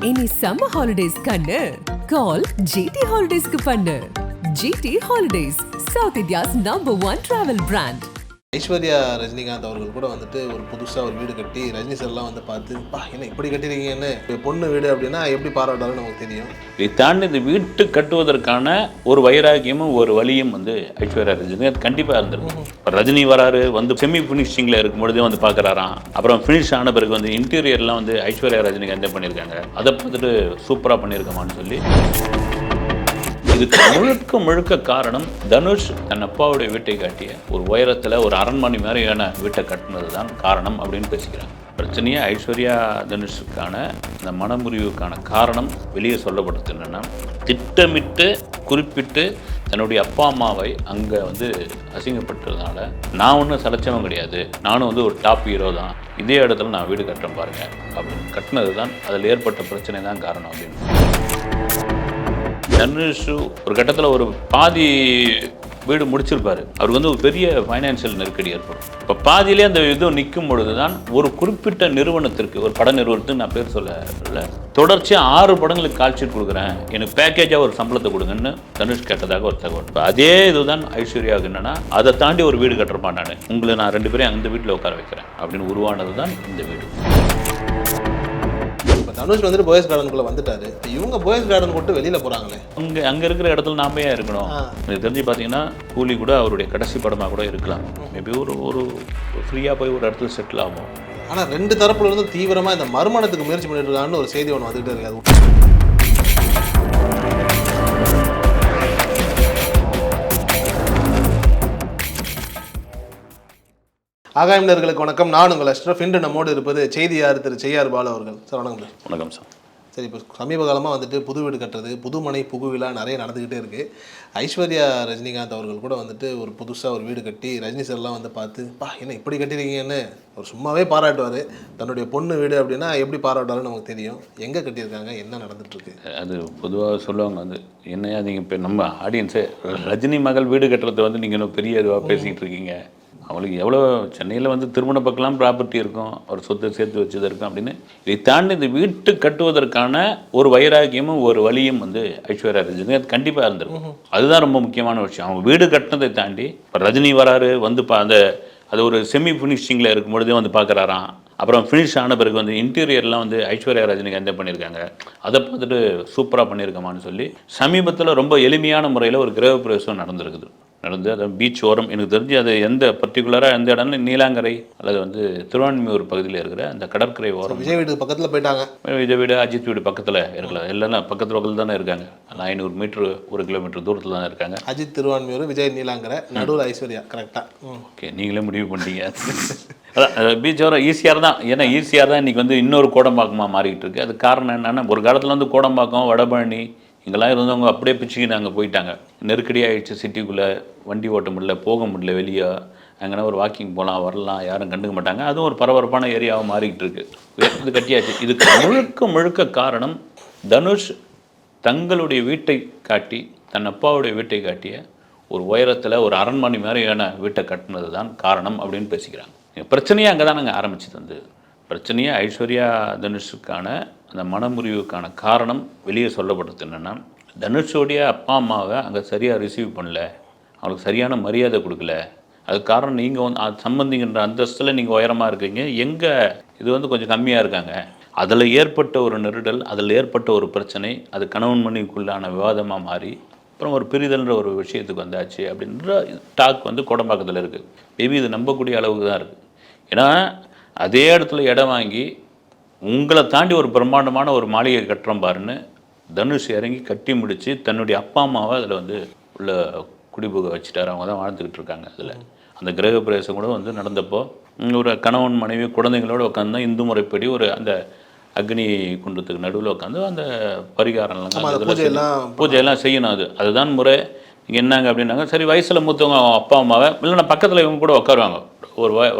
இனி summer holidays கண்ணு கால் GT ஹாலிடேஸ்க்கு பண்ணு. GT holidays, south India's #1 travel brand. Aishwarya Rajinikanth அவர்கள் கூட வந்துட்டு ஒரு புதுசாக ஒரு வீடு கட்டி ரஜினி சார்லாம் வந்து பார்த்து என்ன இப்படி கட்டிருக்கீங்கன்னு, பொண்ணு வீடு அப்படின்னா எப்படி பாராட்டாலும் நமக்கு தெரியும். இதை தாண்டி இந்த வீட்டு கட்டுவதற்கான ஒரு வைராக்கியமும் ஒரு வழியும் வந்து ஐஸ்வர்யா ரஜினிகாந்த் கண்டிப்பாக இருந்திருக்கும். இப்போ ரஜினி வராரு வந்து செமி ஃபினிஷிங்கில் இருக்கும்பொழுதே வந்து பார்க்குறாராம். அப்புறம் ஃபினிஷ் ஆன பிறகு வந்து இன்டீரியர்லாம் வந்து ஐஸ்வர்யா ரஜினிகாந்த் பண்ணியிருக்காங்க. அதை பார்த்துட்டு சூப்பராக பண்ணியிருக்கமான்னு சொல்லி இதுக்கு முழுக்க காரணம் தனுஷ் தன் அப்பாவுடைய வீட்டை காட்டிய ஒரு உயரத்தில் ஒரு அரண்மனை மாதிரியான வீட்டை கட்டினது தான் காரணம் அப்படின்னு பேசிக்கிறாங்க. பிரச்சனையே ஐஸ்வர்யா தனுஷுக்கான இந்த மனமுறிவுக்கான காரணம் வெளியே சொல்லப்படுறது என்னென்னா, திட்டமிட்டு குறிப்பிட்டு தன்னுடைய அப்பா அம்மாவை அங்கே வந்து அசிங்கப்பட்டதுனால நான் ஒன்றும் சலைச்சவன் கிடையாது, நானும் வந்து ஒரு டாப் ஹீரோ தான், இதே இடத்துல நான் வீடு கட்டுறேன் பாருங்க அப்படின்னு கட்டினது தான் அதில் ஏற்பட்ட பிரச்சனை தான் காரணம் அப்படின்னு. தனுஷு ஒரு கட்டத்தில் ஒரு பாதி வீடு முடிச்சிருப்பாரு. அவருக்கு வந்து ஒரு பெரிய ஃபைனான்சியல் நெருக்கடி ஏற்படும். இப்போ பாதியிலே அந்த இது நிற்கும் பொழுது தான் ஒரு குறிப்பிட்ட நிறுவனத்திற்கு, ஒரு பட நிறுவனத்துக்கு நான் பேர் சொல்ல, தொடர்ச்சியாக 6 படங்களுக்கு கால்ஷீட் கொடுக்குறேன், எனக்கு பேக்கேஜாக ஒரு சம்பளத்தை கொடுங்கன்னு தனுஷ் கேட்டதாக ஒரு தகவல். இப்போ அதே இதுதான் ஐஸ்வர்யாவுக்கு என்னன்னா, அதை தாண்டி ஒரு வீடு கட்டுறப்பா நான் உங்களை நான் 2 பேரையும் அந்த வீட்டில் உட்கார வைக்கிறேன் அப்படின்னு உருவானது தான் இந்த வீடு. தனுஷ் வந்துட்டு போயஸ் கார்டனுக்குள்ள வந்துட்டாரு. இவங்க போயஸ் கார்டன் போட்டு வெளியில போறாங்களே, அங்கே இருக்கிற இடத்துல நாம ஏன் இருக்கணும்? எனக்கு தெரிஞ்சு பார்த்தீங்கன்னா கூலி கூட அவருடைய கடைசி படமாக கூட இருக்கலாம். மேபி ஒரு ஃப்ரீயாக போய் ஒரு இடத்துல செட்டில் ஆகும். ஆனால் 2 தரப்புல இருந்து தீவிரமாக இந்த மறுமணத்துக்கு முயற்சி பண்ணிட்டு இருக்கான்னு ஒரு செய்தி ஒன்று வந்துகிட்டே இருக்காது. ஆகாயம்னர்களுக்கு வணக்கம். நான் உங்கள் அஷ்ரஃப். இன்று நம்மோடு இருப்பது செய்தியார் திரு செய்யார் பாலு அவர்கள். சார் வணக்கம். வணக்கம் சார். சரி, இப்போ சமீப காலமாக வந்துட்டு புது வீடு கட்டுறது, புதுமனை புகுவிழா நிறைய நடந்துக்கிட்டே இருக்குது. ஐஸ்வர்யா ரஜினிகாந்த் அவர்கள் கூட வந்துட்டு ஒரு புதுசாக ஒரு வீடு கட்டி ரஜினி சார்லாம் வந்து பார்த்து என்ன இப்படி கட்டிருக்கீங்கன்னு அவர் சும்மாவே பாராட்டுவார். தன்னுடைய பொண்ணு வீடு அப்படின்னா எப்படி பாராட்டுவாருன்னு நமக்கு தெரியும். எங்கே கட்டியிருக்காங்க, என்ன நடந்துட்டுருக்கு? அது பொதுவாக சொல்லுவாங்க வந்து, என்னையா நீங்கள் இப்போ நம்ம ஆடியன்ஸே ரஜினி மகள் வீடு கட்டுறதை வந்து நீங்கள் இன்னும் பெரிய இதுவாக பேசிக்கிட்டு இருக்கீங்க. அவளுக்கு எவ்வளோ சென்னையில் வந்து திருமண பக்கலாம் ப்ராப்பர்ட்டி இருக்கும், ஒரு சொத்தை சேர்த்து வச்சது இருக்கும் அப்படின்னு. இதை தாண்டி இந்த வீட்டு கட்டுவதற்கான ஒரு வைராக்கியமும் ஒரு வழியும் வந்து ஐஸ்வர்யா ரஜினி அது கண்டிப்பாக இருந்திருக்கும். அதுதான் ரொம்ப முக்கியமான விஷயம். அவங்க வீடு கட்டினதை தாண்டி இப்போ ரஜினி வராரு வந்து அது ஒரு செமி ஃபினிஷிங்கில் இருக்கும்பொழுதே வந்து பார்க்குறாராம். அப்புறம் ஃபினிஷ் ஆன பிறகு வந்து இன்டீரியர்லாம் வந்து ஐஸ்வர்யா ரஜினிகாந்த் பண்ணியிருக்காங்க. அதை பார்த்துட்டு சூப்பராக பண்ணியிருக்கமான்னு சொல்லி சமீபத்தில் ரொம்ப எளிமையான முறையில் ஒரு கிரகப்பிரவேசம் நடந்து அது பீச் ஓரம். எனக்கு தெரிஞ்சு அது எந்த பர்டிகுலராக எந்த இடம்னு நீலாங்கரை அல்லது வந்து திருவான்மியூர் பகுதியில் இருக்கிற அந்த கடற்கரை ஓரம். விஜய் வீடு பக்கத்தில் போயிட்டாங்க. விஜய் வீடு, அஜித் வீடு பக்கத்தில் இருக்கலாம். எல்லாம் பக்கத்தில் தானே இருக்காங்க. 500 மீட்டர் 1 கிலோமீட்டர் தூரத்தில் தானே இருக்காங்க. அஜித் திருவான்மியூர், விஜய் நீலாங்கரை, நடுவில் ஐஸ்வர்யா. கரெக்டாக. ஓகே, நீங்களே முடிவு பண்ணிட்டீங்க. அதான் பீச் ஓரம் ஈஸியாக தான். ஏன்னா ஈஸியாக தான் இன்றைக்கி வந்து இன்னொரு கோடம்பாக்கமாக மாறிக்கிட்டு இருக்குது. அது காரணம் என்னென்னா, ஒரு காலத்தில் வந்து கோடம்பாக்கம், வடபழனி இங்கெல்லாம் இருந்தவங்க அப்படியே பிச்சுக்கிட்டு அங்கே போயிட்டாங்க. நெருக்கடியாகிடுச்சு, சிட்டிக்குள்ளே வண்டி ஓட்ட முடியல, போக முடியல, வெளியே அங்கேனா ஒரு வாக்கிங் போகலாம் வரலாம், யாரும் கண்டுக்க மாட்டாங்க. அதுவும் ஒரு பரபரப்பான ஏரியாவை மாறிக்கிட்டு இருக்கு. இது கட்டியாச்சு. இதுக்கு முழுக்க காரணம் தனுஷ் தங்களுடைய வீட்டை காட்டி, தன் அப்பாவுடைய வீட்டை காட்டிய ஒரு உயரத்தில் ஒரு அரண்மனை மாதிரியான வீட்டை கட்டினது தான் காரணம் அப்படின்னு பேசிக்கிறாங்க. பிரச்சனையே அங்கே தான் நாங்கள் ஆரம்பிச்சது. வந்து பிரச்சனையே ஐஸ்வர்யா தனுஷுக்கான அந்த மனமுறிவுக்கான காரணம் வெளியே சொல்லப்படுறது என்னென்னா, தனுஷோடைய அப்பா அம்மாவை அங்கே சரியாக ரிசீவ் பண்ணல, அவங்களுக்கு சரியான மரியாதை கொடுக்கல. அதுக்கு காரணம் நீங்கள் வந்து சம்பந்திங்கிற அந்தஸ்தில் நீங்கள் உயரமாக இருக்கீங்க, எங்கே இது வந்து கொஞ்சம் கம்மியாக இருக்காங்க. அதில் ஏற்பட்ட ஒரு நெருடல், அதில் ஏற்பட்ட ஒரு பிரச்சனை, அது கணவன் மனைவிக்குள்ளான விவாதமாக மாறி அப்புறம் ஒரு பிரிதல்ன்ற ஒரு விஷயத்துக்கு வந்தாச்சு அப்படின்ற டாக் வந்து கோடம்பாக்கத்தில் இருக்குது. மேபி இது நம்பக்கூடிய அளவுக்கு தான் இருக்குது. ஏன்னா அதே இடத்துல இடம் வாங்கி உங்களை தாண்டி ஒரு பிரம்மாண்டமான ஒரு மாளிகை கட்டுறோம் பாருன்னு தனுஷ் இறங்கி கட்டி முடித்து தன்னுடைய அப்பா அம்மாவை அதில் வந்து உள்ள குடிபுக வச்சுட்டார். அவங்க தான் வாழ்ந்துக்கிட்டு இருக்காங்க. அதில் அந்த கிரகப்பிரவேசம் கூட வந்து நடந்தப்போ ஒரு கணவன் மனைவி குழந்தைங்களோடு உட்காந்து இந்து முறைப்படி ஒரு அந்த அக்னி குண்டத்துக்கு நடுவில் உட்காந்து அந்த பரிகாரம்லாம் பூஜையெல்லாம் செய்யணும். அதுதான் முறை. நீங்கள் என்னங்க அப்படின்னாங்க, சரி வயசில் மூத்தவங்க அப்பா அம்மாவை இல்லைன்னா பக்கத்தில் இவங்க கூட உட்காருவாங்க. ஒரு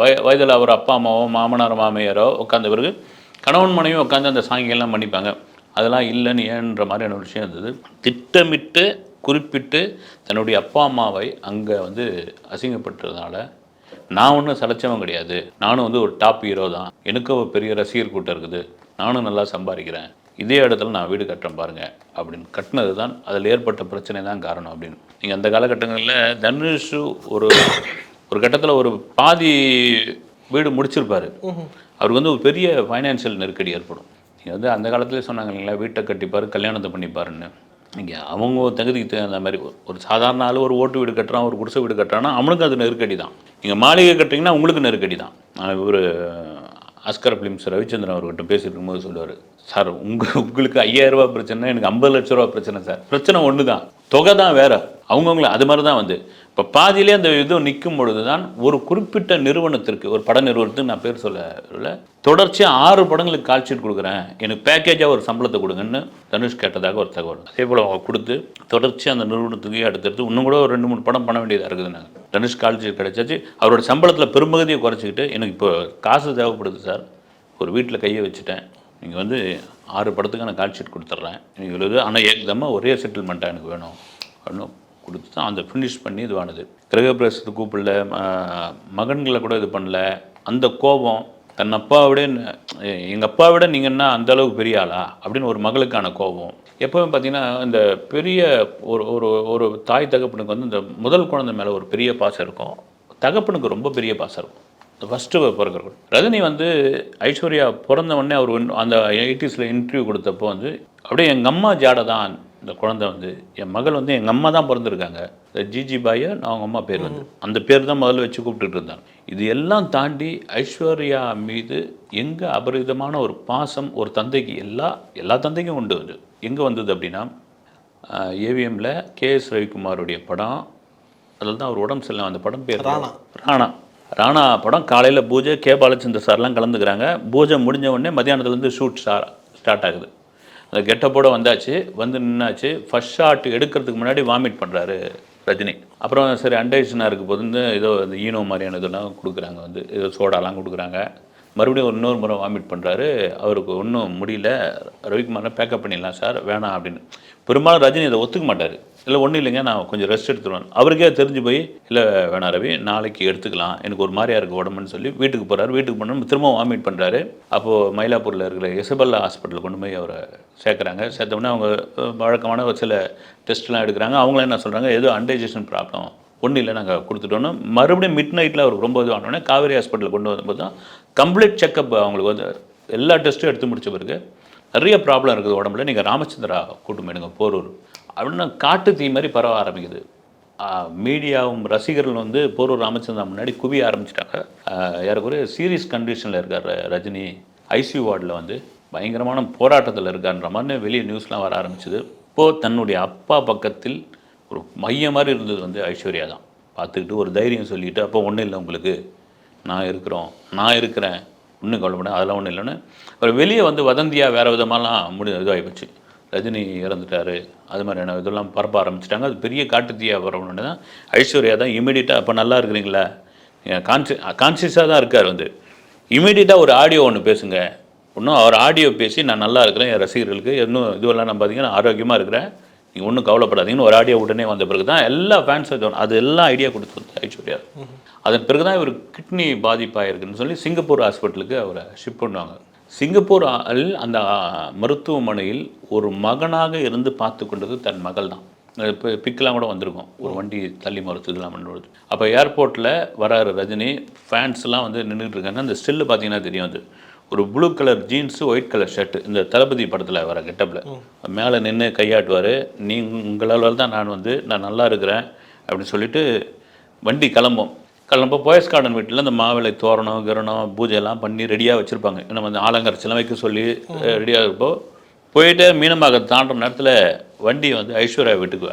வயதில் அவர் அப்பா அம்மாவோ மாமனார் மாமியாரோ உட்காந்த பிறகு கணவன் மனைவி உட்காந்து அந்த சாங்கியெல்லாம் பண்ணிப்பாங்க. அதெல்லாம் இல்லைன்னு ஏன்ற மாதிரியான ஒரு விஷயம் இருந்தது. திட்டமிட்டு குறிப்பிட்டு தன்னுடைய அப்பா அம்மாவை அங்கே வந்து அசிங்கப்பட்டதுனால நான் ஒன்றும் சலைச்சவன் கிடையாது, நானும் வந்து ஒரு டாப் ஹீரோ தான், எனக்கு ஒரு பெரிய ரசிகர் கூட்டம் இருக்குது, நானும் நல்லா சம்பாதிக்கிறேன், இதே இடத்துல நான் வீடு கட்டுறேன் பாருங்கள் அப்படின்னு கட்டினது தான் அதில் ஏற்பட்ட பிரச்சனை தான் காரணம் அப்படின்னு. நீங்கள் அந்த காலகட்டங்களில் தனுஷ் ஒரு ஒரு கட்டத்தில் ஒரு பாதி வீடு முடிச்சிருப்பார். அவருக்கு வந்து ஒரு பெரிய ஃபைனான்சியல் நெருக்கடி ஏற்படும். நீங்கள் வந்து அந்த காலத்துலேயே சொன்னாங்க இல்லைங்களா, வீட்டை கட்டிப்பார் கல்யாணத்தை பண்ணிப்பாருன்னு. இங்கே அவங்க தகுதிக்கு தகுந்த மாதிரி ஒரு சாதாரண ஆள் ஒரு ஓட்டு வீடு கட்டுறான், ஒரு குடிசை வீடு கட்டுறான்னா அவனுக்கு அது நெருக்கடி தான். நீங்கள் மாளிகை கட்டுறீங்கன்னா உங்களுக்கு நெருக்கடி தான். ஒரு ஆஸ்கர் ஃபிலிம்ஸ் ரவிச்சந்திரன் அவர்கிட்ட பேசிட்டு இருக்கும்போது சொல்லுவார், சார் உங்களுக்கு 5000 ரூபா பிரச்சனை, எனக்கு 50 லட்ச ரூபா பிரச்சனை சார். பிரச்சனை ஒன்று தான், தொகை தான் வேறு. அவங்கவுங்கள அது மாதிரி தான் வந்து இப்போ பாதியிலே அந்த இது நிற்கும் பொழுது தான் ஒரு குறிப்பிட்ட நிறுவனத்திற்கு, ஒரு பட நிறுவனத்துக்கு நான் பேர் சொல்ல தொடர்ச்சியாக 6 படங்களுக்கு கால் ஷீட் கொடுக்குறேன், எனக்கு பேக்கேஜாக ஒரு சம்பளத்தை கொடுங்கன்னு தனுஷ் கேட்டதாக ஒரு தகவல். அதே போல் அவங்க கொடுத்து தொடர்ச்சியாக அந்த நிறுவனத்துக்கு அடுத்தடுத்து இன்னும் கூட ஒரு 2-3 படம் பண்ண வேண்டியதாக இருக்குது. நாங்கள் தனுஷ் கால் ஷீட் கிடைச்சாச்சு. அவரோட சம்பளத்தில் பெரும்பகுதியை குறைச்சிக்கிட்டு எனக்கு இப்போ காசு தேவைப்படுது சார், ஒரு வீட்டில் கையை வச்சுட்டேன், நீங்கள் வந்து 6 படத்துக்கு நான் கால் ஷீட் கொடுத்துட்றேன், நீங்கள் இது ஆனால் ஏகதமாக ஒரே செட்டில்மெண்ட்டாக எனக்கு வேணும் அப்படின்னு கொடுத்து தான் அந்த ஃபினிஷ் பண்ணி இதுவானது. கிரகப்பிரவேசத்துக்கு கூப்பிடல, மகன்களை கூட இது பண்ணல. அந்த கோபம் தன் அப்பாவிட, எங்கள் அப்பாவிட நீங்கள் என்ன அந்தளவுக்கு பெரிய ஆளா அப்படின்னு ஒரு மகளுக்கான கோபம். எப்போவும் பார்த்தீங்கன்னா இந்த பெரிய ஒரு ஒரு ஒரு தாய் தகப்பனுக்கு வந்து இந்த முதல் குழந்தை மேலே ஒரு பெரிய பாசம் இருக்கும், தகப்பனுக்கு ரொம்ப பெரிய பாசம் இருக்கும். ஃபஸ்ட்டு பிறகு ரஜினி வந்து ஐஸ்வர்யா பிறந்த உடனே அவர் அந்த 80s இன்டர்வியூ கொடுத்தப்போ வந்து அப்படியே எங்கள் அம்மா ஜாடை தான் இந்த குழந்தை வந்து, என் மகள் வந்து எங்கள் அம்மா தான் பிறந்திருக்காங்க, ஜிஜி பாயை அவங்க அம்மா பேர் வந்து அந்த பேர் தான் முதல்ல வச்சு கூப்பிட்டுட்டு இருந்தாங்க. இது எல்லாம் தாண்டி ஐஸ்வர்யா மீது எங்கே அபரிதமான ஒரு பாசம் ஒரு தந்தைக்கு, எல்லா தந்தைக்கும் உண்டு. வந்து எங்கே வந்தது அப்படின்னா, ஏவிஎம்மில் KS ரவிக்குமாருடைய படம், அதில் தான் அவர் உடம்பு சரியில்லை, அந்த படம் பேர் ராணா படம். காலையில் பூஜை, கே பாலச்சந்தர் சார்லாம் கலந்துக்கிறாங்க. பூஜை முடிஞ்ச உடனே மத்தியானத்துலேருந்து ஷூட் ஸ்டார்ட் ஆகுது. அந்த கெட்டப்போட வந்தாச்சு, வந்து நின்னாச்சு. ஃபர்ஸ்ட் ஷாட் எடுக்கிறதுக்கு முன்னாடி வாமிட் பண்ணுறாரு ரஜினி. அப்புறம் சரி அன்டைஷனாக இருக்க போது ஏதோ இந்த ஈனோ மாதிரியான இதெல்லாம் கொடுக்குறாங்க, வந்து ஏதோ சோடாலாம் கொடுக்குறாங்க. மறுபடியும் இன்னொரு முறை வாமிட் பண்ணுறாரு. அவருக்கு ஒன்றும் முடியல. ரவிக்குமாரை பேக்கப் பண்ணிடலாம் சார், வேணாம் அப்படின்னு. பெரும்பாலும் ரஜினி அதை ஒத்துக்க மாட்டார். இல்லை ஒன்றும் இல்லைங்க, நான் கொஞ்சம் ரெஸ்ட் எடுத்துருவேன். அவருக்கே தெரிஞ்சு போய், இல்லை வேணாம் ரவி, நாளைக்கு எடுத்துக்கலாம், எனக்கு ஒரு மாதிரியாக இருக்குது உடம்புன்னு சொல்லி வீட்டுக்கு போகிறாரு. வீட்டுக்கு போனோம் திரும்ப வாமிட் பண்ணுறாரு. அப்போது மயிலாப்பூரில் இருக்கிற எசபெல்லா ஹாஸ்பிட்டலில் கொண்டு போய் அவரை சேர்க்குறாங்க. சேர்த்தோடனே அவங்க வழக்கமான ஒரு சில டெஸ்ட்லாம் எடுக்கிறாங்க. அவங்களே என்ன சொல்கிறாங்க, ஏதோ அன்டைஜஷன் ப்ராப்ளம், ஒன்றும் இல்லை நாங்கள் கொடுத்துட்டோன்னு. மறுபடியும் மிட் நைட்டில் அவருக்கு ரொம்ப இது ஆனோடனே காவேரி ஹாஸ்பிட்டலில் கொண்டு வரும்போது தான் கம்ப்ளீட் செக்கப். அவங்களுக்கு வந்து எல்லா டெஸ்ட்டும் எடுத்து முடிச்ச பிறகு நிறைய ப்ராப்ளம் இருக்குது உடம்புல, நீங்கள் ராமச்சந்திரா கூட்டம் எடுங்க போரூர் அப்படின்னு காட்டு தீ மாதிரி பரவ ஆரம்பிக்குது. மீடியாவும் ரசிகர்கள் வந்து போரூர் ராமச்சந்திரா முன்னாடி குவிய ஆரம்பிச்சிட்டாங்க. ஏறக்குறைய சீரியஸ் கண்டிஷனில் இருக்கார் ரஜினி, ஐசியூ வார்டில் வந்து பயங்கரமான போராட்டத்தில் இருக்கான்ற மாதிரி வெளியே நியூஸ்லாம் வர ஆரம்பிச்சிது. இப்போது தன்னுடைய அப்பா பக்கத்தில் ஒரு மையம் மாதிரி இருந்தது வந்து ஐஸ்வர்யா தான். பார்த்துக்கிட்டு ஒரு தைரியம் சொல்லிவிட்டு, அப்போ ஒன்றும் இல்லை உங்களுக்கு, நான் இருக்கிறேன், ஒன்றும் கவலைப்பட, அதெல்லாம் ஒன்றும் இல்லைன்னு அவர் வெளியே வந்து வதந்தியாக வேறு விதமாலாம் இதாகி போச்சு. ரஜினி இறந்துட்டார், அது மாதிரியான இதெல்லாம் பரப்ப ஆரம்பிச்சிட்டாங்க. அது பெரிய காட்டுத்தீயாக வரணுன்னு தான் ஐஸ்வர்யா தான் இமீடியட்டாக, அப்போ நல்லா இருக்கிறீங்களா, கான்சியஸாக தான் இருக்கார், வந்து இமீடியட்டாக ஒரு ஆடியோ ஒன்று பேசுங்க, இன்னும் அவர் ஆடியோ பேசி நான் நல்லா இருக்கிறேன், என் ரசிகர்களுக்கு இன்னும் இதுவெல்லாம் நான் பார்த்தீங்கன்னா ஆரோக்கியமாக இருக்கிறேன், நீங்கள் ஒன்றும் கவலைப்படாதீங்கன்னு ஒரு ஆடியோ உடனே வந்த பிறகு தான் எல்லா ஃபேன்ஸும் அது எல்லாம் ஐடியா கொடுத்து ஐஸ்வர்யா. அதன் பிறகு தான் இவர் கிட்னி பாதிப்பாயிருக்குன்னு சொல்லி சிங்கப்பூர் ஹாஸ்பிட்டலுக்கு அவரை ஷிஃப்ட் பண்ணுவாங்க. சிங்கப்பூர் அந்த மருத்துவமனையில் ஒரு மகனாக இருந்து பார்த்து கொண்டது தன் மகள் தான். இப்போ பிக்கெலாம் கூட வந்திருக்கும், ஒரு வண்டி தள்ளி மறுத்துலாம் பண்ணுறது. அப்போ ஏர்போர்ட்டில் வராரு ரஜினி, ஃபேன்ஸ்லாம் வந்து நின்றுட்டு இருக்காங்க. அந்த ஸ்டில்லு பார்த்தீங்கன்னா தெரியும், அது ஒரு blue colour jeans, white colour shirt, இந்த தளபதி படத்தில் வர கெட்டப்பில் மேலே நின்று கையாட்டுவார். உங்களால் தான் நான் நல்லா இருக்கிறேன் அப்படின்னு சொல்லிட்டு வண்டி கிளம்போ போயஸ் கார்டன் வீட்டில் இந்த மாவிளை தோரணம் கிரணம் பூஜையெல்லாம் பண்ணி ரெடியாக வச்சுருப்பாங்க. நம்ம வந்து ஆலங்கரைச்செல்லாம் வைக்க சொல்லி ரெடியாக இருப்போ போயிட்டு மீனமாக தாண்டுற நேரத்தில் வண்டியை வந்து ஐஸ்வர்யா வீட்டுக்கு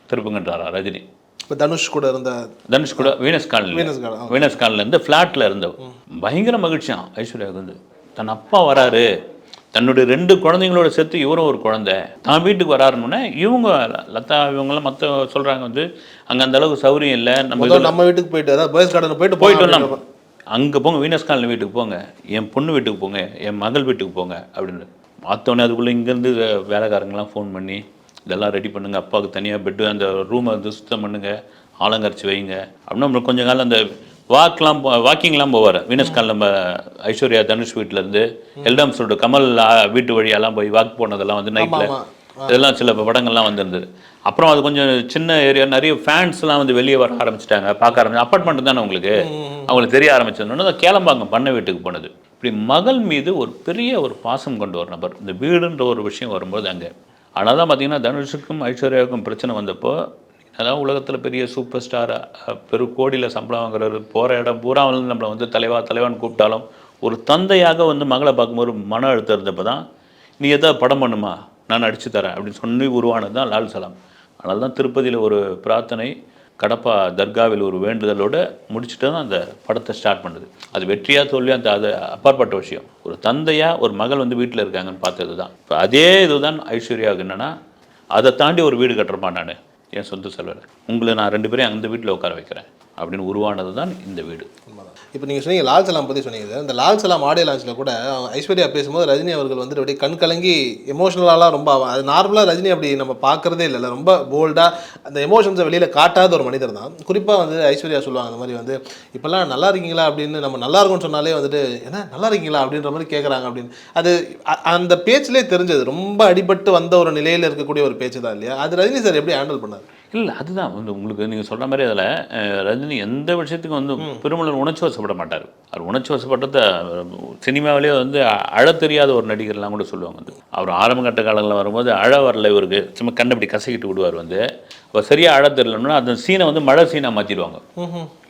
திருப்புங்கன்றாரா ரஜினி. இப்போ தனுஷ் கூட வீனஸ் காலனிலேருந்து ஃப்ளாட்டில் இருந்த பயங்கர மகிழ்ச்சியான் ஐஸ்வர்யாவுக்கு வந்து, தன் அப்பா வராரு, தன்னுடைய 2 குழந்தைங்களோட சேர்த்து இவரும் ஒரு குழந்தை தான் வீட்டுக்கு வராருன்னு. இவங்க லதா இவங்கெல்லாம் மற்ற சொல்கிறாங்க வந்து அங்கே அந்த அளவுக்கு சௌரியம் இல்லை, நம்ம வீட்டுக்கு போயிட்டு வரலாம், அங்கே போங்க, வீனஸ் காலனி வீட்டுக்கு போங்க, என் பொண்ணு வீட்டுக்கு போங்க, என் மகள் வீட்டுக்கு போங்க அப்படின்னு பார்த்தோன்னே அதுக்குள்ளே இங்கேருந்து வேலைக்காரங்களாம் ஃபோன் பண்ணி இதெல்லாம் ரெடி பண்ணுங்கள், அப்பாவுக்கு தனியாக பெட்டு அந்த ரூமை வந்து சுத்தம் பண்ணுங்கள், ஆலங்கரைச்சி வைங்க அப்படின்னு. நம்மளுக்கு கொஞ்சம் காலம் அந்த வாக்கிங்லாம் போவார். வீனஸ் கால் நம்ம ஐஸ்வர்யா தனுஷ் வீட்டிலேருந்து எல்டம் சொல்லிட்டு கமல் வீட்டு வழியெல்லாம் போய் வாக் போனதெல்லாம் வந்து நைட்டில் இதெல்லாம் சில படங்கள்லாம் வந்துருந்தது. அப்புறம் அது கொஞ்சம் சின்ன ஏரியா, நிறைய ஃபேன்ஸ்லாம் வந்து வெளியே வர ஆரம்பிச்சிட்டாங்க, பார்க்க ஆரம்பிச்சு. அப்பார்ட்மெண்ட் தானே அவங்களுக்கு தெரிய ஆரம்பிச்சதுன்னு தான் கேளம்பாங்க பண்ண வீட்டுக்கு போனது. இப்படி மகள் மீது ஒரு பெரிய ஒரு பாசம் கொண்டு ஒரு நபர். இந்த வீடுன்ற ஒரு விஷயம் வரும்போது அங்கே ஆனால் தான் பார்த்தீங்கன்னா தனுஷுக்கும் ஐஸ்வர்யாவுக்கும் பிரச்சனை வந்தப்போ, அதாவது உலகத்தில் பெரிய சூப்பர் ஸ்டாராக கோடியில் சம்பளம் வாங்குறாரு, போகிற இடம் பூரா வந்து நம்மளை வந்து தலைவான்னு கூப்பிட்டாலும் ஒரு தந்தையாக வந்து மகளை பார்க்கும்போது மன அழுத்தம் இருந்தப்போ தான், நீ எதாவது படம் பண்ணுமா நான் நடிச்சு தரேன் அப்படின்னு சொல்லி உருவானது தான் லால் சலாம். அதனால தான் திருப்பதியில் ஒரு பிரார்த்தனை, கடப்பா தர்காவில் ஒரு வேண்டுதலோடு முடிச்சுட்டு தான் அந்த படத்தை ஸ்டார்ட் பண்ணுது. அது வெற்றியாக தோல்வியாக அது அப்பாற்பட்ட விஷயம். ஒரு தந்தையாக ஒரு மகள் வந்து வீட்டில் இருக்காங்கன்னு பார்த்தது தான். இப்போ அதே இதுதான் ஐஸ்வர்யாவுக்கு என்னென்னா, அதை தாண்டி ஒரு வீடு கட்டுறப்பா நான் என் சொந்த செலவில் உங்களை நான் 2 பேரையும் அந்த வீட்டில் உட்கார வைக்கிறேன் அப்படின்னு உருவானது தான் இந்த வீடு. இப்போ நீங்கள் சொன்னீங்க லால் சலாம் பற்றி சொன்னீங்க. இந்த லால் சலாம் ஆடியோ லான்ச்சில் கூட ஐஸ்வர்யா பேசும்போது ரஜினி அவர்கள் வந்துட்டு அப்படியே கண் கலங்கி எமோஷனலாலாம் ரொம்ப அது நார்மலாக ரஜினி அப்படி நம்ம பார்க்குறதே இல்லை, ரொம்ப போல்டாக அந்த எமோஷன்ஸை வெளியில் காட்டாத ஒரு மனிதர் தான். குறிப்பாக வந்து ஐஸ்வர்யா சொல்லுவாங்க அந்த மாதிரி வந்து இப்போல்லாம் நல்லா இருக்கீங்களா அப்படின்னு, நம்ம நல்லா இருக்கும்னு சொன்னாலே வந்துட்டு என்ன நல்லா இருக்கீங்களா அப்படின்ற மாதிரி கேட்குறாங்க அப்படின்னு. அது அந்த பேச்சிலே தெரிஞ்சது ரொம்ப அடிபட்டு வந்த ஒரு நிலையில் இருக்கக்கூடிய ஒரு பேச்சு தான் இல்லையா? அது ரஜினி சார் எப்படி ஹேண்டில் பண்ணார்? இல்லை, அதுதான் வந்து உங்களுக்கு நீங்கள் சொல்கிற மாதிரி அதில் ரஜினி எந்த விஷயத்துக்கும் வந்து பெருமளவு உணர்ச்சி வசப்பட மாட்டார். அவர் உணர்ச்சி வசப்பட்டதை சினிமாவிலே வந்து அழ தெரியாத ஒரு நடிகர்லாம் கூட சொல்லுவாங்க. வந்து அவர் ஆரம்பகட்ட காலங்களில் வரும்போது அழ வரல, இவருக்கு சும்மா கண்டபடி கசக்கிட்டு விடுவார். வந்து அவர் சரியாக அழ தெரியலன்னா அந்த சீனை வந்து மழை சீனாக மாற்றிடுவாங்க.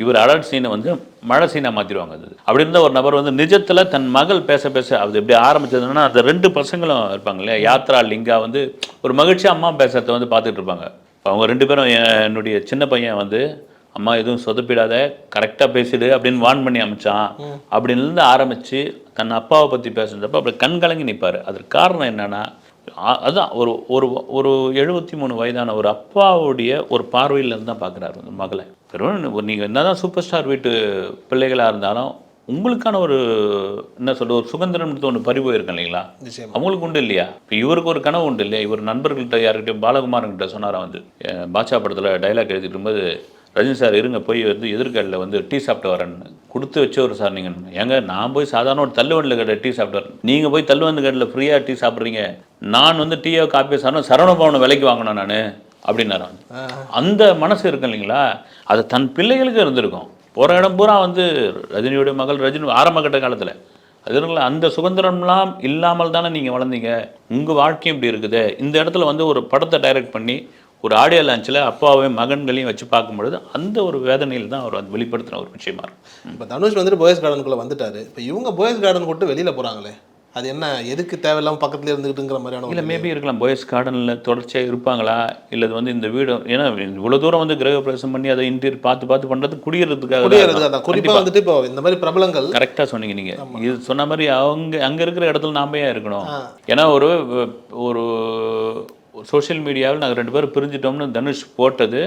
இவர் அழ சீனை வந்து மழை சீனாக மாற்றிடுவாங்க. அது அப்படி இருந்த ஒரு நபர் வந்து நிஜத்தில் தன் மகள் பேச அது எப்படி ஆரம்பிச்சதுன்னா, அந்த 2 பசங்களும் இருப்பாங்க இல்லையா, யாத்ரா லிங்கா வந்து ஒரு மகிழ்ச்சியாக அம்மா பேசுறத வந்து பார்த்துட்டு இருப்பாங்க. அவங்க 2 பேரும் என்னுடைய சின்ன பையன் வந்து அம்மா எதுவும் சொதப்பிடாத கரெக்டாக பேசிடு அப்படின்னு வார்ன் பண்ணி அமைச்சான். அப்படின்லேருந்து ஆரம்பித்து தன் அப்பாவை பற்றி பேசுகிறப்ப அப்படி கண் கலங்கி நிற்பார். அதற்கு காரணம் என்னென்னா, அதுதான் ஒரு ஒரு ஒரு 73 வயதான ஒரு அப்பாவுடைய ஒரு பார்வையிலேருந்து தான் பார்க்குறாரு அந்த மகளை. வெறும் நீங்கள் என்ன தான் சூப்பர் ஸ்டார் வீட்டு பிள்ளைகளாக இருந்தாலும் உங்களுக்கான ஒரு என்ன சொல்கிறது, ஒரு சுதந்திரம்ன்றது ஒன்று பறி போயிருக்கேன் இல்லைங்களா, அவங்களுக்கு உண்டு இல்லையா? இப்போ இவருக்கு ஒரு கனவு உண்டு இல்லையா? இவர் நண்பர்கள்ட்ட யார்கிட்டையும் பாலகுமாரன்கிட்ட சொன்னாரா வந்து பாட்சா படத்தில் டைலாக் எழுதிட்டு இருக்கும்போது, ரஜினி சார் இருங்க போய் வந்து எதிர்கடையில் வந்து டீ சாப்பிட்டு வரேன்னு கொடுத்து வச்சு ஒரு சார் நீங்கள் ஏங்க நான் போய் சாதாரண ஒரு தள்ளுவண்டில் கடை டீ சாப்பிட்டு வரேன், நீங்கள் போய் தள்ளுவண்டு கடையில் ஃப்ரீயாக டீ சாப்பிட்றீங்க, நான் வந்து டீயோ காப்பியோ சாப்பிட்றேன் சரவணபவனை விலைக்கு வாங்கினேன் நான் அப்படின்னாரு. அந்த மனசு இருக்கு இல்லைங்களா, அது தன் பிள்ளைகளுக்கு இருந்திருக்கும். போகிற இடம் பூரா வந்து ரஜினியோடைய மகள் ரஜினி ஆரம்பகட்ட காலத்தில் அது இருக்குல்ல, அந்த சுதந்திரம்லாம் இல்லாமல் தானே நீங்கள் வளர்ந்தீங்க, உங்கள் வாழ்க்கையும் இப்படி இருக்குது. இந்த இடத்துல வந்து ஒரு படத்தை டைரக்ட் பண்ணி ஒரு ஆடியோ லான்ச்சில் அப்பாவையும் மகன்களையும் வச்சு பார்க்கும்பொழுது அந்த ஒரு வேதனையில் தான் அவர் வந்து வெளிப்படுத்தின ஒரு விஷயமா இருக்கும். இப்போ தனுஷ் வந்துட்டு போயஸ் கார்டனுக்குள்ளே வந்துட்டார். இப்போ இவங்க போயஸ் கார்டன் கூட்டு வெளியில் போகிறாங்களே, அது என்ன எதுக்கு தேவையில்லாமல் பக்கத்தில் இருந்துக்கிட்டுங்கிற மாதிரியான இல்லை மேபி இருக்கலாம். பாய்ஸ் கார்டனில் தொடர்ச்சியாக இருப்பாங்களா, இல்லை வந்து இந்த வீடு ஏன்னா இவ்வளோ தூரம் வந்து கிரகப்பிரவேசம் பண்ணி அதை இன்டீரியர் பார்த்து பண்ணுறது குடியேறதுக்காக. குறிப்பாக வந்துட்டு இப்போ இந்த மாதிரி பிரபலங்கள் கரெக்டாக சொன்னீங்க நீங்கள். இது சொன்ன மாதிரி அங்கே இருக்கிற இடத்துல நாம ஏன் இருக்கணும்? ஏன்னா ஒரு சோஷியல் மீடியாவில் நாங்கள் 2 பேரும் பிரிஞ்சிட்டோம்னு தனுஷ் போட்டது,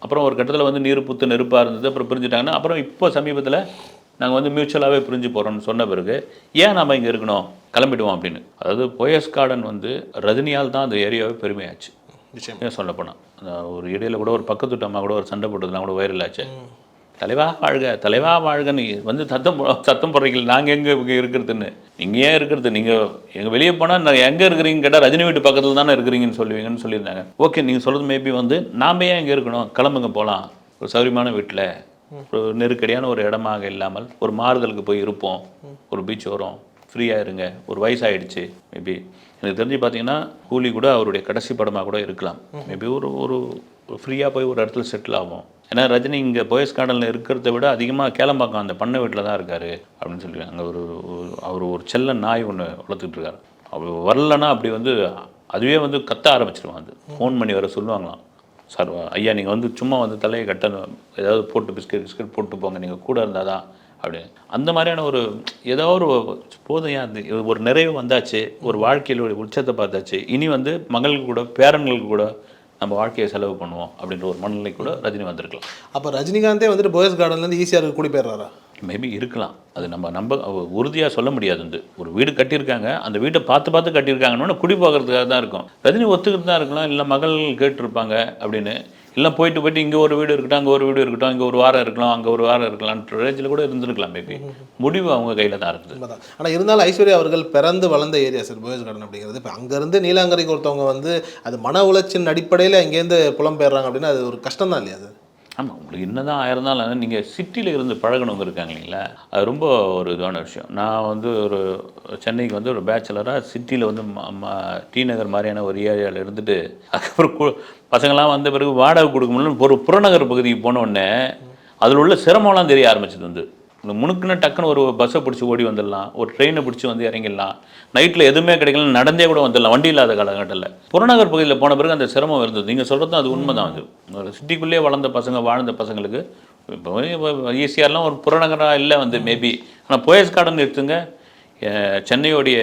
அப்புறம் ஒரு கட்டத்தில் வந்து நீர் புத்து நெருப்பாக இருந்தது, அப்புறம் பிரிஞ்சுட்டாங்கன்னா அப்புறம் இப்போ சமீபத்தில் நாங்கள் வந்து மியூச்சுவலாகவே பிரிஞ்சு போகிறோம்னு சொன்ன பிறகு ஏன் நம்ம இங்கே இருக்கணும், கிளம்பிடுவோம் அப்படின்னு. அதாவது போயஸ் கார்டன் வந்து ரஜினியால் தான் அந்த ஏரியாவே பெருமையாச்சு விஷயம் சொல்லப்போனால். அந்த ஒரு இடையில கூட ஒரு பக்கத்து அம்மா கூட ஒரு சண்டை போட்டதுலாம் கூட வைரல் ஆச்சு. தலைவா வாழ்கன்னு வந்து சத்தம் போடுறீங்க, நாங்கள் எங்கே இருக்கிறதுன்னு. நீங்கள் ஏன் இருக்கிறது, நீங்கள் எங்கள் வெளியே போனால் நான் எங்கே இருக்கிறீங்கன்னு கேட்டால் ரஜினி வீட்டு பக்கத்தில் தானே இருக்கிறீங்கன்னு சொல்லுவீங்கன்னு சொல்லியிருந்தாங்க. ஓகே, நீங்கள் சொல்கிறது மேபி வந்து நாம் ஏன் இங்கே இருக்கணும், கிளம்புங்க போகலாம், ஒரு சௌரியமான வீட்டில் ஒரு நெருக்கடியான ஒரு இடமாக இல்லாமல் ஒரு மாறுதலுக்கு போய் இருப்போம், ஒரு பீச் வரும், ஃப்ரீயாக இருங்க. ஒரு வயசாகிடுச்சு, மேபி எனக்கு தெரிஞ்சு பார்த்தீங்கன்னா கூலி கூட அவருடைய கடைசி படமாக கூட இருக்கலாம். மேபி ஒரு ஃப்ரீயாக போய் ஒரு இடத்துல செட்டில் ஆகும். ஏன்னா ரஜினி இங்கே போயஸ் கார்டனில் இருக்கிறத விட அதிகமாக கேளம்பாக்கம் அந்த பண்ணை வீட்டில் தான் இருக்கார் அப்படின்னு சொல்லி அங்கே அவர் ஒரு செல்ல நாய் ஒன்று வளர்த்துட்டு இருக்காரு. அவர் வரலன்னா அப்படி வந்து அதுவே வந்து கத்த ஆரம்பிச்சிருவான். அது ஃபோன் பண்ணி வர சொல்லுவாங்களாம், சார் ஐயா நீங்கள் வந்து சும்மா வந்து தலையை கட்டணும், ஏதாவது போட்டு பிஸ்கெட் போட்டு போங்க, நீங்கள் கூட இருந்தால் தான் அப்படின்னு. அந்த மாதிரியான ஒரு ஏதோ ஒரு போதையாக இருந்து ஒரு நிறைவு வந்தாச்சு, ஒரு வாழ்க்கையில் ஒரு உச்சத்தை பார்த்தாச்சு, இனி வந்து மகளுக்கு கூட பேரன்களுக்கு கூட நம்ம வாழ்க்கையை செலவு பண்ணுவோம் அப்படின்ற ஒரு மனநிலை கூட ரஜினி வந்திருக்கலாம். அப்போ ரஜினிகாந்தே வந்துட்டு போயஸ் கார்டன்லேருந்து ஈஸியாக கூடி போயிடுறாரா? மேபி இருக்கலாம். அது நம்ம உறுதியாக சொல்ல முடியாது. வந்து ஒரு வீடு கட்டியிருக்காங்க, அந்த வீட்டை பார்த்து கட்டியிருக்காங்கன்னு குடி போகிறதுக்காக தான் இருக்கும். ரஜினி ஒத்துக்கிட்டு தான் இருக்கலாம், இல்லை மகள் கேட்டிருப்பாங்க அப்படின்னு. இல்லை போயிட்டு இங்கே ஒரு வீடு இருக்கட்டும், அங்கே ஒரு வீடு இருக்கட்டும், இங்கே ஒரு வாரம் இருக்கலாம், அங்கே ஒரு வாரம் இருக்கலாம்ன்ற ரேஞ்சில் கூட இருந்திருக்கலாம். மேபி முடிவு அவங்க கையில் தான் இருக்குது. ஆனால் இருந்தாலும் ஐஸ்வர்யா அவர்கள் பிறந்து வளர்ந்த ஏரியா சார் போயஸ் கார்டன் அப்படிங்கிறது. இப்போ அங்கேருந்து நீலாங்கரைக்கு ஒருத்தவங்க வந்து அது மன உளைச்சின் அடிப்படையில் இங்கேருந்து புலம்பெயர்றாங்க அப்படின்னா அது ஒரு கஷ்டம் தான் இல்லையா அது? ஆமாம், உங்களுக்கு என்ன தான் ஆயிருந்தாலும் நீங்கள் சிட்டியில் இருந்து பழகினவங்க இருக்காங்க இல்லைங்களா, அது ரொம்ப ஒரு இதான விஷயம். நான் வந்து ஒரு சென்னைக்கு வந்து ஒரு பேச்சுலராக சிட்டியில் வந்து டி நகர் மாதிரியான ஒரு ஏரியாவில் இருந்துட்டு அதுக்கப்புறம் பசங்களாம் வந்த பிறகு வாடகை கொடுக்க முடியல ஒரு புறநகர் பகுதிக்கு போனோடனே அதில் உள்ள சிரமம்லாம் தெரிய ஆரம்பிச்சது. வந்து இந்த முனுக்குன்னு டக்குன்னு ஒரு பஸ்ஸை பிடிச்சி ஓடி வந்துடலாம், ஒரு ட்ரெயினை பிடிச்சி வந்து இறங்கிடலாம், நைட்டில் எதுவுமே கிடைக்கல நடந்தே கூட வந்துடலாம், வண்டி இல்லாத காலகட்டத்தில். புறநகர் பகுதியில் போன பிறகு அந்த சிரமம் இருந்தது. நீங்கள் சொல்கிறது அது உண்மை தான். வந்து சிட்டிக்குள்ளேயே வளர்ந்த பசங்க வாழ்ந்த பசங்களுக்கு இப்போ ஈஸியாரெலாம் ஒரு புறநகராக இல்லை வந்து மேபி. ஆனால் போயஸ் கார்டன் எடுத்துங்க, சென்னையோடைய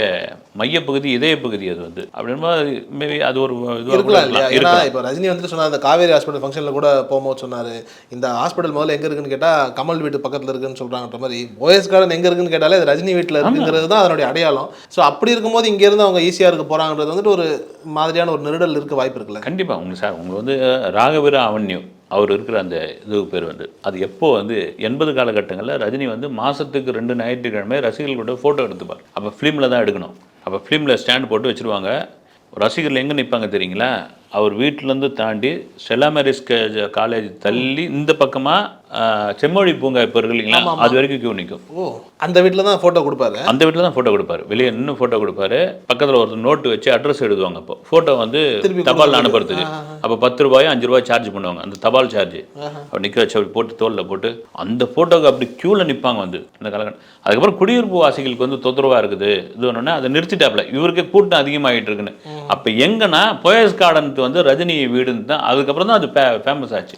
மையப்பகுதி இதய பகுதி அது வந்து அப்படின்னா மேபி அது ஒரு இருக்கலாம் இல்லையா? ஏன்னா இப்போ ரஜினி வந்துட்டு சொன்னார், அந்த காவேரி ஹாஸ்பிட்டல் ஃபங்க்ஷனில் கூட போகும்போது சொன்னார், இந்த ஹாஸ்பிட்டல் முதல்ல எங்கே இருக்குன்னு கேட்டால் கமல் வீட்டு பக்கத்தில் இருக்குன்னு சொல்கிறாங்கன்ற மாதிரி போயஸ் கார்டன் எங்கே இருக்குன்னு கேட்டாலே அது ரஜினி வீட்டில் இருக்குங்கிறது தான் அதனுடைய அடையாளம். ஸோ அப்படி இருக்கும்போது இங்கேருந்து அவங்க ஈஸியாக இருக்க போகிறாங்கிறது வந்துட்டு ஒரு மாதிரியான ஒரு நெருடல் இருக்க வாய்ப்பு இருக்குல்ல? கண்டிப்பாக. உங்களுக்கு சார் உங்களை வந்து ராகவீர அவன்யூ அவர் இருக்கிற அந்த இது பேர் வந்து அது எப்போது வந்து 80 காலகட்டங்களில் ரஜினி வந்து மாதத்துக்கு 2 ஞாயிற்றுக்கிழமை ரசிகர்களோட ஃபோட்டோ எடுத்துப்பார். அப்போ ஃபிலிமில் தான் எடுக்கணும். அப்போ ஃபிலிமில் ஸ்டாண்ட் போட்டு வச்சுருவாங்க. ரசிகர்கள் எங்கே நிற்பாங்க தெரியுங்களா? அவர் வீட்டிலேருந்து தாண்டி ஸ்டெல்லா மேரிஸ் காலேஜ் தள்ளி இந்த பக்கமாக செம்மொழி பூங்கா இப்போ இருக்கு இல்லைங்களா, அது வரைக்கும் கியூ நிற்கும். ஓ, அந்த வீட்டில் தான் ஃபோட்டோ கொடுப்பாரு. அந்த வீட்டில் தான் ஃபோட்டோ கொடுப்பாரு. வெளியே இன்னும் ஃபோட்டோ கொடுப்பாரு. பக்கத்தில் ஒரு நோட்டு வச்சு அட்ரஸ் எழுதுவாங்க. அப்போ ஃபோட்டோ வந்து தபால் அனுப்புறதுக்கு அப்போ 10 ரூபாயோ 5 ரூபாய் சார்ஜ் பண்ணுவாங்க, அந்த தபால் சார்ஜ். அப்போ நிற்க வச்சு அப்படி போட்டு தோலில் போட்டு அந்த ஃபோட்டோக்கு அப்படி க்யூவில் நிற்பாங்க வந்து இந்த காலகட்டம். அதுக்கப்புறம் குடியிருப்பு வாசிகளுக்கு வந்து தொந்தரவாக இருக்குது இது ஒன்றுன்னா அதை நிறுத்திட்டாப்ல, இவருக்கு கூட்டம் அதிகமாகிட்டு இருக்குன்னு. அப்போ எங்கன்னா போயஸ் கார்டன் வந்து ரஜினி வீடுன்னு தான். அதுக்கப்புறம் தான் அது ஃபேமஸ் ஆச்சு.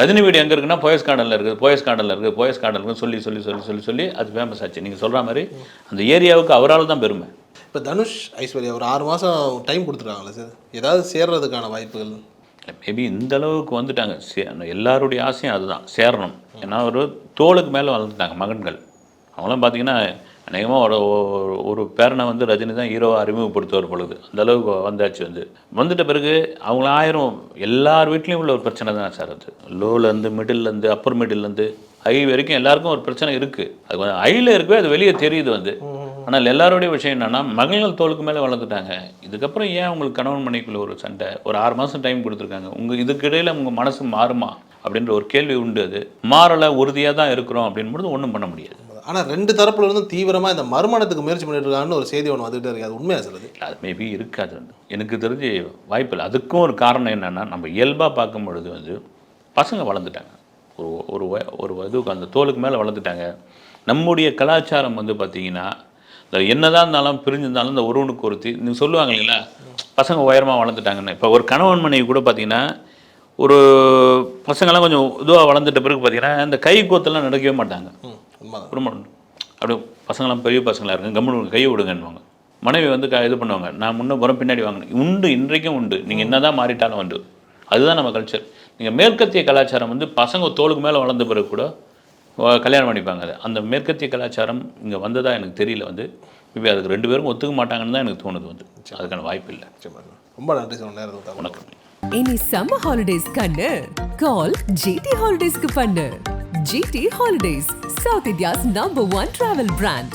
ரஜினி வீடு எங்கே இருக்குன்னா போயஸ் கார்டனில் இருக்குது, போயஸ் கார்டனில் இருக்குது, போயஸ் கார்டனுக்கு சொல்லி சொல்லி சொல்லி சொல்லி சொல்லி அது ஃபேமஸ் ஆச்சு. நீங்கள் சொல்கிற மாதிரி அந்த ஏரியாவுக்கு அவரால் தான் பெருமை. இப்போ தனுஷ் ஐஸ்வர்யா ஒரு 6 மாதம் டைம் கொடுத்துருக்காங்களே சார், ஏதாவது சேர்றதுக்கான வாய்ப்புகள்? மேபி இந்த அளவுக்கு வந்துட்டாங்க. எல்லாருடைய ஆசையும் அதுதான், சேரணும். ஏன்னா ஒரு தோளுக்கு மேலே வளர்ந்துட்டாங்க மகன்கள். அவங்களாம் பார்த்தீங்கன்னா அநேகமாக ஒரு பேரனை வந்து ரஜினி தான் ஹீரோவை அறிமுகப்படுத்துவார் பொழுது அந்த அளவுக்கு வந்தாச்சு. வந்துட்ட பிறகு அவங்கள 1000 எல்லார் வீட்லேயும் உள்ள ஒரு பிரச்சனை தான் சார். அது லோலேருந்து மிடில்லேருந்து அப்பர் மிடில்லேருந்து ஹை வரைக்கும் எல்லாருக்கும் ஒரு பிரச்சனை இருக்குது. அது கொஞ்சம் ஹையில் இருக்கவே அது வெளியே தெரியுது வந்து. ஆனால் எல்லாருடைய விஷயம் என்னென்னா மகன்கள் தோளுக்கு மேலே வளர்ந்துட்டாங்க. இதுக்கப்புறம் ஏன் உங்களுக்கு கணவன் மனைக்குள்ள ஒரு சண்டை? ஒரு 6 மாதம் டைம் கொடுத்துருக்காங்க. இதுக்கிடையில் உங்கள் மனசு மாறுமா அப்படின்ற ஒரு கேள்வி உண்டு. அது மாறலை, உறுதியாக தான் இருக்கிறோம் அப்படின்போது ஒன்றும் பண்ண முடியாது. ஆனால் 2 தரப்புல இருந்தும் தீவிரமாக இந்த மறுமணத்துக்கு முயற்சி பண்ணிட்டு இருக்காங்கன்னு ஒரு செய்தி ஒன்று வந்துகிட்டே இருக்குது. அது உண்மையாக சொல்லுது? அது மேபி இருக்காது வந்து, எனக்கு தெரிஞ்சு வாய்ப்பில்லை. அதுக்கும் ஒரு காரணம் என்னென்னா நம்ம இயல்பாக பார்க்கும் பொழுது வந்து பசங்க வளர்ந்துட்டாங்க. ஒரு இதுக்கு அந்த தோலுக்கு மேலே வளர்ந்துட்டாங்க. நம்முடைய கலாச்சாரம் வந்து பார்த்திங்கன்னா இந்த என்னதான் இருந்தாலும் பிரிஞ்சிருந்தாலும் இந்த ஒருவனுக்கு ஒருத்தி நீங்கள் சொல்லுவாங்க இல்லைங்களா, பசங்க உயரமாக வளர்ந்துட்டாங்கன்னு. இப்போ ஒரு கணவன் மனைவி கூட பார்த்திங்கன்னா ஒரு பசங்கள்லாம் கொஞ்சம் இதுவாக வளர்ந்துட்ட பிறகு பார்த்திங்கன்னா இந்த கை கோத்தெல்லாம் நடக்கவே மாட்டாங்க. அப்படியே பசங்களாம் பெரிய பசங்களாக இருக்குங்க, கம்முன்னு கையை விடுங்கன்னுவாங்க. மனைவி வந்து இது பண்ணுவாங்க, நான் முன்னே புறம் பின்னாடி வாங்கினேன். உண்டு, இன்றைக்கும் உண்டு. நீங்கள் என்ன தான் மாறிட்டாலும் உண்டு. அதுதான் நம்ம கல்ச்சர். நீங்கள் மேற்கத்திய கலாச்சாரம் வந்து பசங்க தோளுக்கு மேலே வளர்ந்த பிறகு கூட கல்யாணம் பண்ணிப்பாங்க. அது அந்த மேற்கத்திய கலாச்சாரம் இங்கே வந்ததா எனக்கு தெரியல. வந்து இப்போ அதுக்கு 2 பேரும் ஒத்துக்க மாட்டாங்கன்னு தான் எனக்கு தோணுது. வந்து அதுக்கான வாய்ப்பு இல்லை. ரொம்ப நன்றி சார். நேரம் வணக்கம். இனி சம்மர் ஹாலிடேஸ் கண்ணு கால் GT ஹாலிடேஸ்க்கு பண்ணு. GT holidays, South India's #1 travel brand.